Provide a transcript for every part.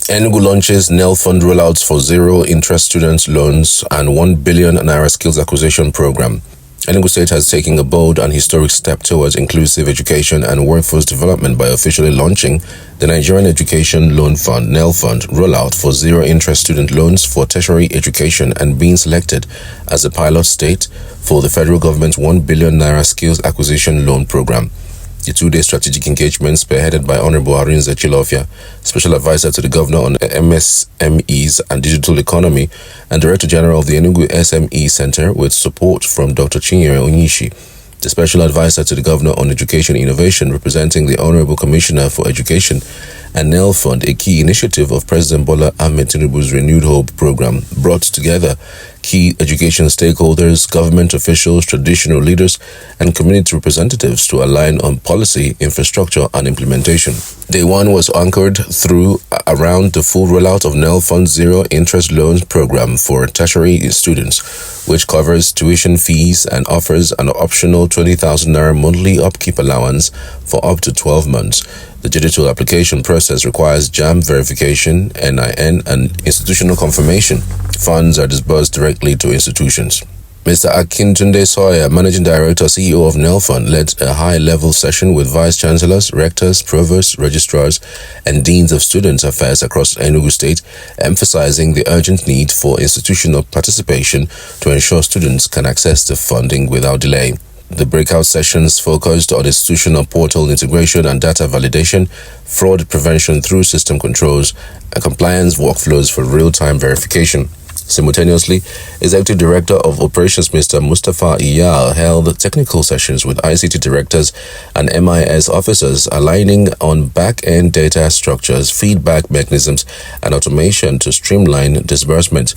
Enugu launches NELFUND rollouts for zero-interest student loans and 1 billion naira skills acquisition program. Enugu State has taken a bold and historic step towards inclusive education and workforce development by officially launching the Nigerian Education Loan Fund (NELFUND) rollout for zero-interest student loans for tertiary education and being selected as a pilot state for the federal government's 1 billion naira skills acquisition loan program. The two-day strategic engagement, spearheaded by Honorable Arinze Chilo-Offiah, Special Advisor to the Governor on MSMEs and Digital Economy, and Director General of the Enugu SME Center, with support from Dr. Chinyere Onyishi, the Special Advisor to the Governor on Education Innovation, representing the Honorable Commissioner for Education, and NELFUND, a key initiative of President Bola Ahmed Tinubu's Renewed Hope program, brought together key education stakeholders, government officials, traditional leaders, and community representatives to align on policy, infrastructure, and implementation. Day one was anchored around the full rollout of NELFUND's zero-interest loans program for tertiary students, which covers tuition fees and offers an optional 20,000 naira monthly upkeep allowance for up to 12 months. The digital application process requires JAMB verification, NIN, and institutional confirmation. Funds are disbursed directly to institutions. Mr. Akintunde Sawyerr, Managing Director, CEO of NELFUND, led a high-level session with Vice-Chancellors, Rectors, Provosts, Registrars, and Deans of Student Affairs across Enugu State, emphasizing the urgent need for institutional participation to ensure students can access the funding without delay. The breakout sessions focused on institutional portal integration and data validation, fraud prevention through system controls, and compliance workflows for real-time verification. Simultaneously, Executive Director of Operations Mr. Mustapha held technical sessions with ICT directors and MIS officers, aligning on back-end data structures, feedback mechanisms, and automation to streamline disbursement.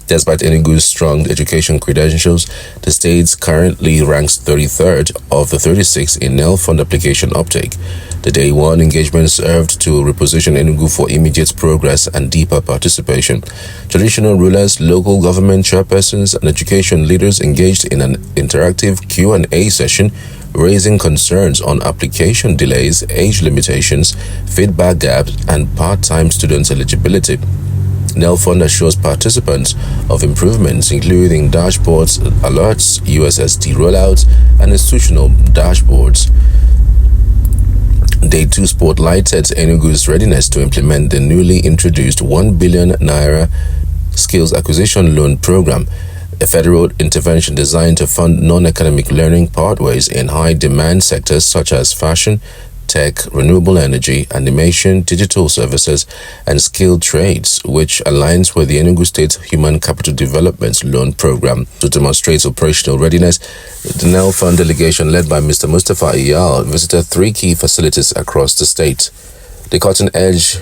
Despite Enugu's strong education credentials, the state currently ranks 33rd of the 36 in NELFUND application uptake. The Day 1 engagement served to reposition Enugu for immediate progress and deeper participation. Traditional rulers, local government chairpersons, and education leaders engaged in an interactive Q&A session, raising concerns on application delays, age limitations, feedback gaps, and part-time students' eligibility. NELFUND assures participants of improvements, including dashboards, alerts, USSD rollouts, and institutional dashboards. Day 2 spotlighted Enugu's readiness to implement the newly introduced 1 billion naira skills acquisition loan program, a federal intervention designed to fund non-academic learning pathways in high-demand sectors such as fashion, tech, renewable energy, animation, digital services, and skilled trades, which aligns with the Enugu State Human Capital Development Loan Program. To demonstrate operational readiness, the NELFUND delegation led by Mr. Mustapha visited 3 key facilities across the state. The cutting-edge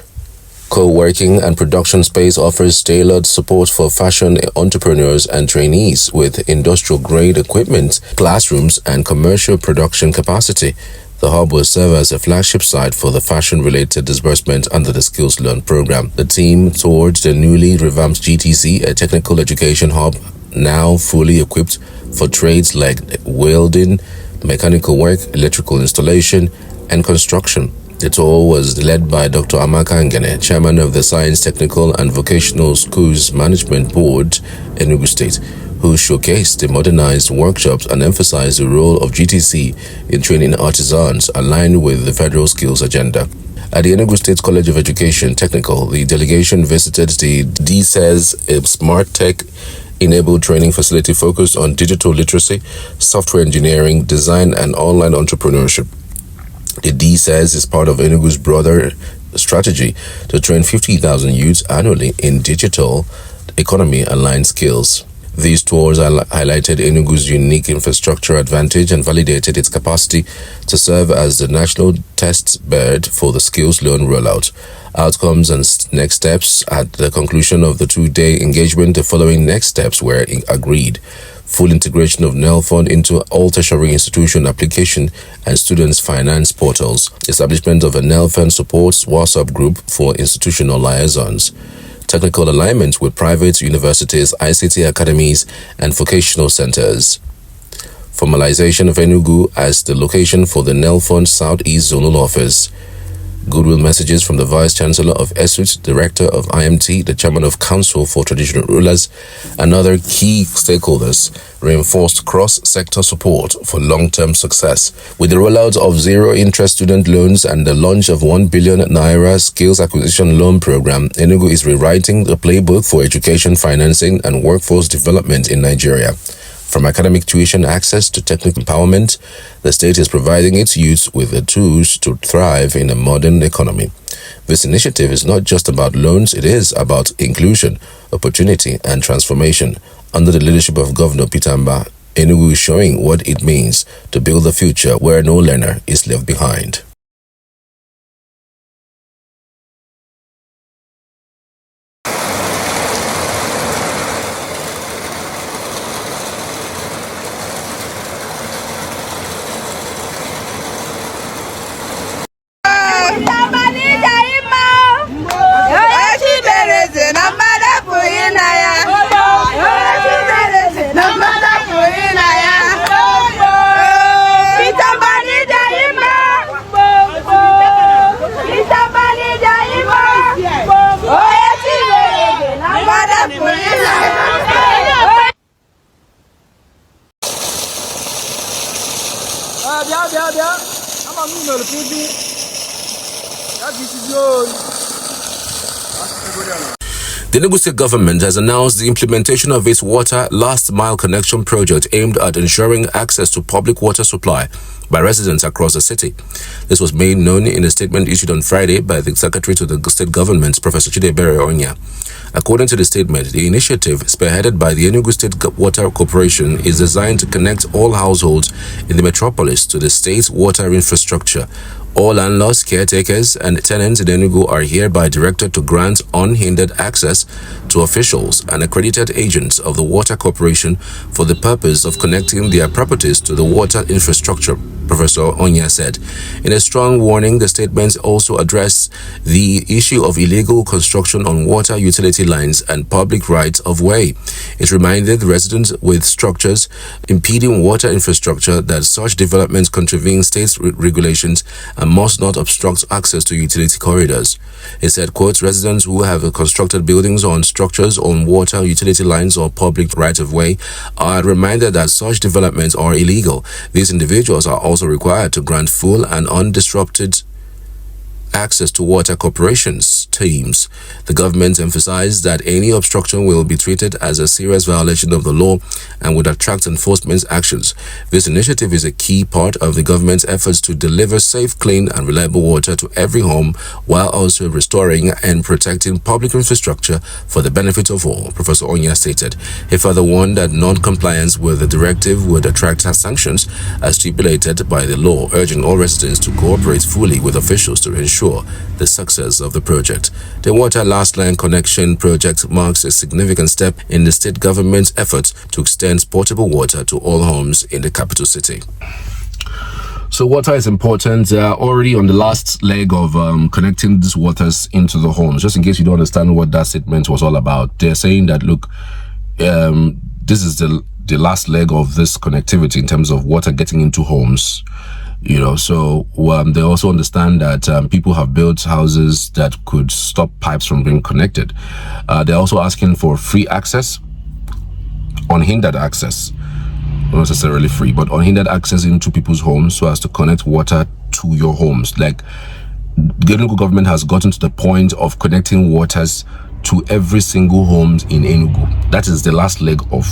co-working and production space offers tailored support for fashion entrepreneurs and trainees with industrial-grade equipment, classrooms, and commercial production capacity. The hub will serve as a flagship site for the fashion-related disbursement under the Skills Loan Program. The team toured the newly revamped GTC, a technical education hub now fully equipped for trades like welding, mechanical work, electrical installation, and construction. The tour was led by Dr. Amaka Ngene, Chairman of the Science, Technical and Vocational Schools Management Board, Enugu State, who showcased the modernized workshops and emphasized the role of GTC in training artisans aligned with the federal skills agenda. At the Enugu State College of Education Technical, the delegation visited the DSES, a smart tech-enabled training facility focused on digital literacy, software engineering, design, and online entrepreneurship. The DSES is part of Enugu's broader strategy to train 50,000 youths annually in digital economy-aligned skills. These tours highlighted Enugu's unique infrastructure advantage and validated its capacity to serve as the national test bed for the skills loan rollout. Outcomes and next steps. At the conclusion of the 2-day engagement, the following next steps were agreed. Full integration of NELFUND into all tertiary institution application and students' finance portals. Establishment of a NELFUND supports WhatsApp group for institutional liaisons. Technical alignment with private universities, ICT academies, and vocational centers. Formalization of Enugu as the location for the NELFUND Southeast Zonal Office. Goodwill messages from the Vice Chancellor of ESUT, Director of IMT, the Chairman of Council for Traditional Rulers, and other key stakeholders reinforced cross-sector support for long-term success. With the rollout of zero-interest student loans and the launch of 1 billion naira skills acquisition loan program, Enugu is rewriting the playbook for education financing and workforce development in Nigeria. From academic tuition access to technical empowerment, the state is providing its youth with the tools to thrive in a modern economy. This initiative is not just about loans, it is about inclusion, opportunity, and transformation. Under the leadership of Governor Peter Mbah, Enugu is showing what it means to build a future where no learner is left behind. The Enugu State government has announced the implementation of its water last mile connection project aimed at ensuring access to public water supply by residents across the city. This was made known in a statement issued on Friday by the Secretary to the State Government, Professor Chinyere. According to the statement, the initiative, spearheaded by the Enugu State Water Corporation, is designed to connect all households in the metropolis to the state's water infrastructure. All landlords, caretakers, and tenants in Enugu are hereby directed to grant unhindered access to officials and accredited agents of the Water Corporation for the purpose of connecting their properties to the water infrastructure, Professor Onyishi said. In a strong warning, the statement also addressed the issue of illegal construction on water utility lines and public rights of way. It reminded residents with structures impeding water infrastructure that such developments contravene state regulations and must not obstruct access to utility corridors. It said, quote, residents who have constructed buildings on structures on water utility lines or public right-of-way are reminded that such developments are illegal. These individuals are also required to grant full and undisrupted access to water corporations teams. The government emphasized that any obstruction will be treated as a serious violation of the law and would attract enforcement actions. This initiative is a key part of the government's efforts to deliver safe, clean, and reliable water to every home while also restoring and protecting public infrastructure for the benefit of all, Professor Onyishi stated. He further warned that non-compliance with the directive would attract sanctions as stipulated by the law, urging all residents to cooperate fully with officials to ensure the success of the project. The Water Last Line Connection project marks a significant step in the state government's efforts to extend potable water to all homes in the capital city. So water is important. Already on the last leg of connecting these waters into the homes. Just in case you don't understand what that statement was all about, they're saying that, look, this is the last leg of this connectivity in terms of water getting into homes. You know, so they also understand that people have built houses that could stop pipes from being connected. They're also asking for free access, unhindered access, not necessarily free, but unhindered access into people's homes so as to connect water to your homes. Like, the Enugu government has gotten to the point of connecting waters to every single home in Enugu. That is the last leg of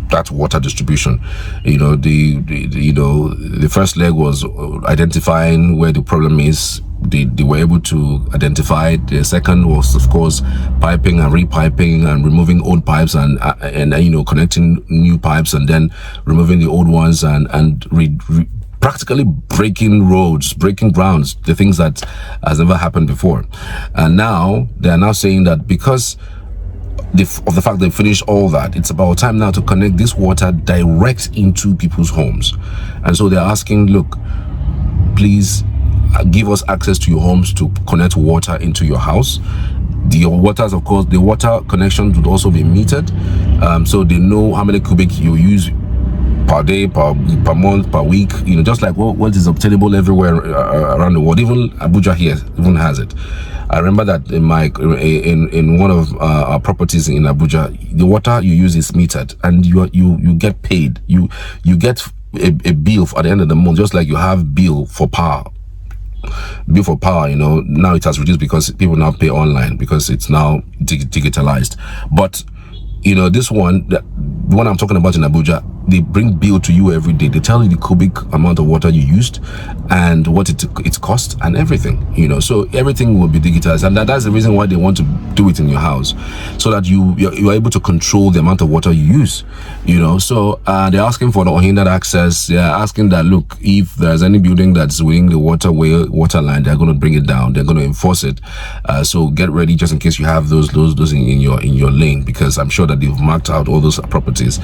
that water distribution. You know, the first leg was identifying where the problem is. They were able to identify it. The second was, of course, piping and repiping and removing old pipes and you know, connecting new pipes and then removing the old ones and practically breaking roads, breaking grounds, the things that has never happened before. And now they are now saying that because of the fact they finished all that, it's about time now to connect this water direct into people's homes. And so they're asking, look, please give us access to your homes to connect water into your house. The waters, of course, the water connections would also be metered, so they know how many cubic you use per day, per month, per week, just like what is obtainable everywhere around the world. Even Abuja here even has it. I remember that in one of our properties in Abuja, the water you use is metered, and you get paid. You get a bill at the end of the month, just like you have bill for power. Now it has reduced because people now pay online because it's now digitalized. But this one, the one I'm talking about in Abuja, they bring bill to you every day. They tell you the cubic amount of water you used and what it cost and everything, so everything will be digitized. And that's the reason why they want to do it in your house, so that you're able to control the amount of water you use, so they're asking for the unhindered access. They're asking that, look, if there's any building that's within the water line, they're going to bring it down. They're going to enforce it. So get ready just in case you have those in your lane, because I'm sure that they've marked out all those properties,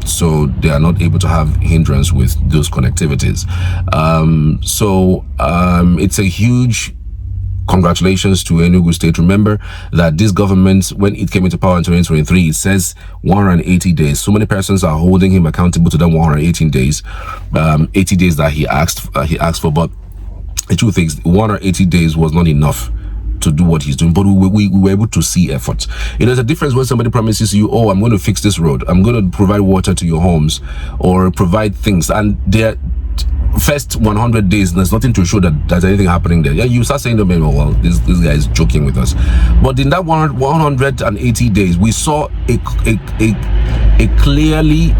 so they are not able to have hindrance with those connectivities. It's a huge congratulations to Enugu State. Remember that this government, when it came into power in 2023, it says 180 days. So many persons are holding him accountable to that 118 days, 80 days that he asked for. But the truth is, 180 days was not enough to do what he's doing, but we were able to see effort. There's a difference when somebody promises you, oh, I'm going to fix this road, I'm going to provide water to your homes, or provide things, and their first 100 days there's nothing to show that there's anything happening there. Yeah, you start saying to me, well, this guy is joking with us. But in that 180 days, we saw a clearly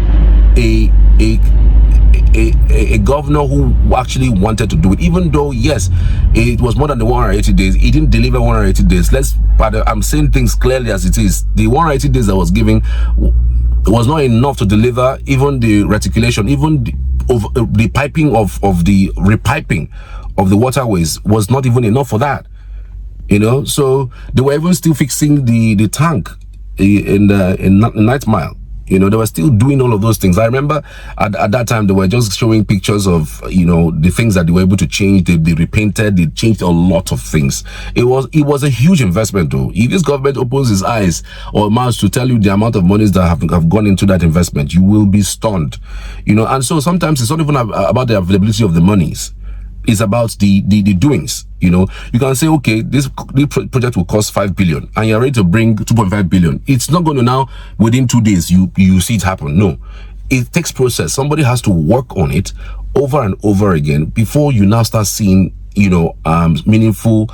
a governor who actually wanted to do it, even though, yes, it was more than the 180 days. He didn't deliver 180 days. But I'm saying things clearly as it is. The 180 days that was giving was not enough to deliver even the reticulation, even the piping of the repiping of the waterways was not even enough for that. So they were even still fixing the tank in Night Mile. They were still doing all of those things. I remember at that time, they were just showing pictures of, the things that they were able to change. They repainted, they changed a lot of things. It was a huge investment, though. If this government opens its eyes or mouths to tell you the amount of monies that have gone into that investment, you will be stunned. And so sometimes it's not even about the availability of the monies. It's about the doings. You can say, okay, this project will cost 5 billion and you're ready to bring 2.5 billion. It's not going to now, within 2 days, you see it happen. No, it takes process. Somebody has to work on it over and over again before you now start seeing, meaningful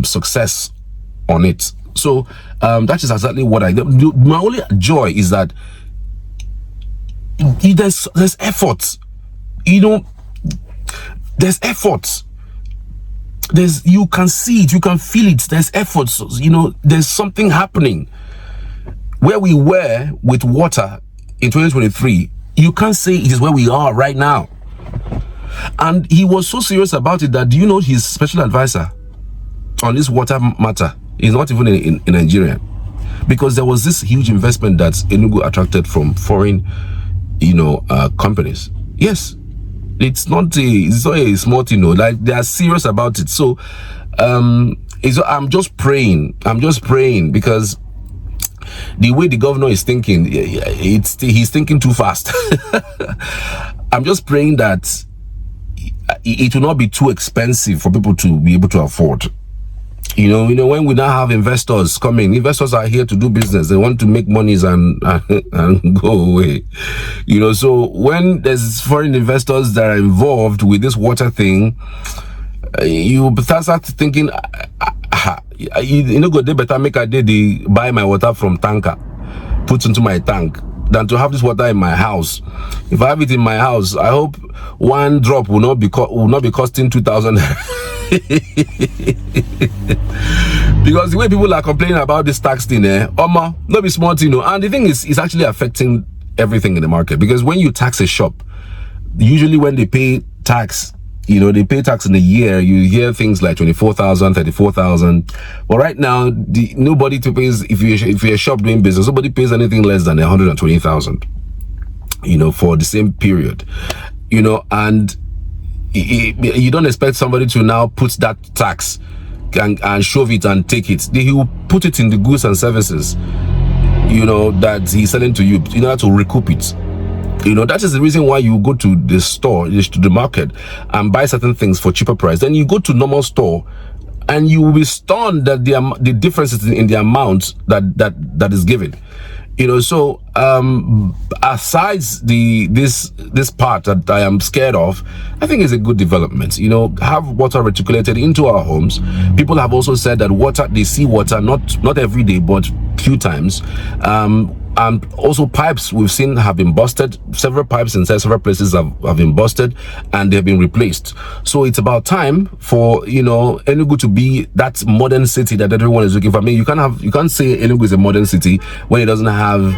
success on it. So that is exactly what my only joy is that there's effort. There's effort. You can see it, you can feel it. There's efforts, there's something happening. Where we were with water in 2023, you can't say it is where we are right now. And he was so serious about it that, do you know his special advisor on this water matter is not even in Nigeria? Because there was this huge investment that Enugu attracted from foreign, companies. Yes. It's not a small thing, like they are serious about it. So I'm just praying because the way the governor is thinking, he's thinking too fast. I'm just praying that it will not be too expensive for people to be able to afford. When we now have investors coming, investors are here to do business. They want to make monies and go away. So when there's foreign investors that are involved with this water thing, you start thinking, they better make a day buy my water from tanker, put into my tank, than to have this water in my house. If I have it in my house, I hope one drop will not be costing 2,000. Because the way people are complaining about this tax thing, not be smart, and the thing is, it's actually affecting everything in the market. Because when you tax a shop, usually when they pay tax, they pay tax in a year, you hear things like 24,000, 34,000. But right now, nobody pays, if you're a shop doing business, nobody pays anything less than 120,000, for the same period, and you don't expect somebody to now put that tax and shove it and take it. He will put it in the goods and services. that he's selling to you in order to recoup it. That is the reason why you go to the store, to the market, and buy certain things for cheaper price. Then you go to normal store, and you will be stunned that the differences in the amount that is given. So aside this part that I am scared of, I think it's a good development. Have water reticulated into our homes. People have also said that they see water not every day, but few times. And also pipes we've seen have been busted. Several pipes in several places have been busted, and they've been replaced. So it's about time for Enugu to be that modern city that everyone is looking for. I mean, you can't say Enugu is a modern city when it doesn't have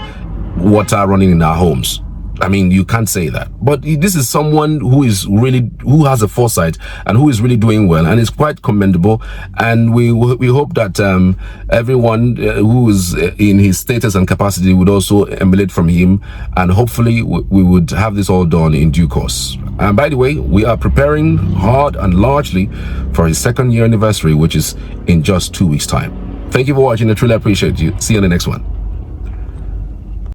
water running in our homes. I mean, you can't say that. But this is someone who has a foresight and who is really doing well, and it's quite commendable. And we hope that everyone who is in his status and capacity would also emulate from him, and hopefully we would have this all done in due course. And by the way, we are preparing hard and largely for his 2nd year anniversary, which is in just 2 weeks' time. Thank you for watching. I truly appreciate you. See you on the next one.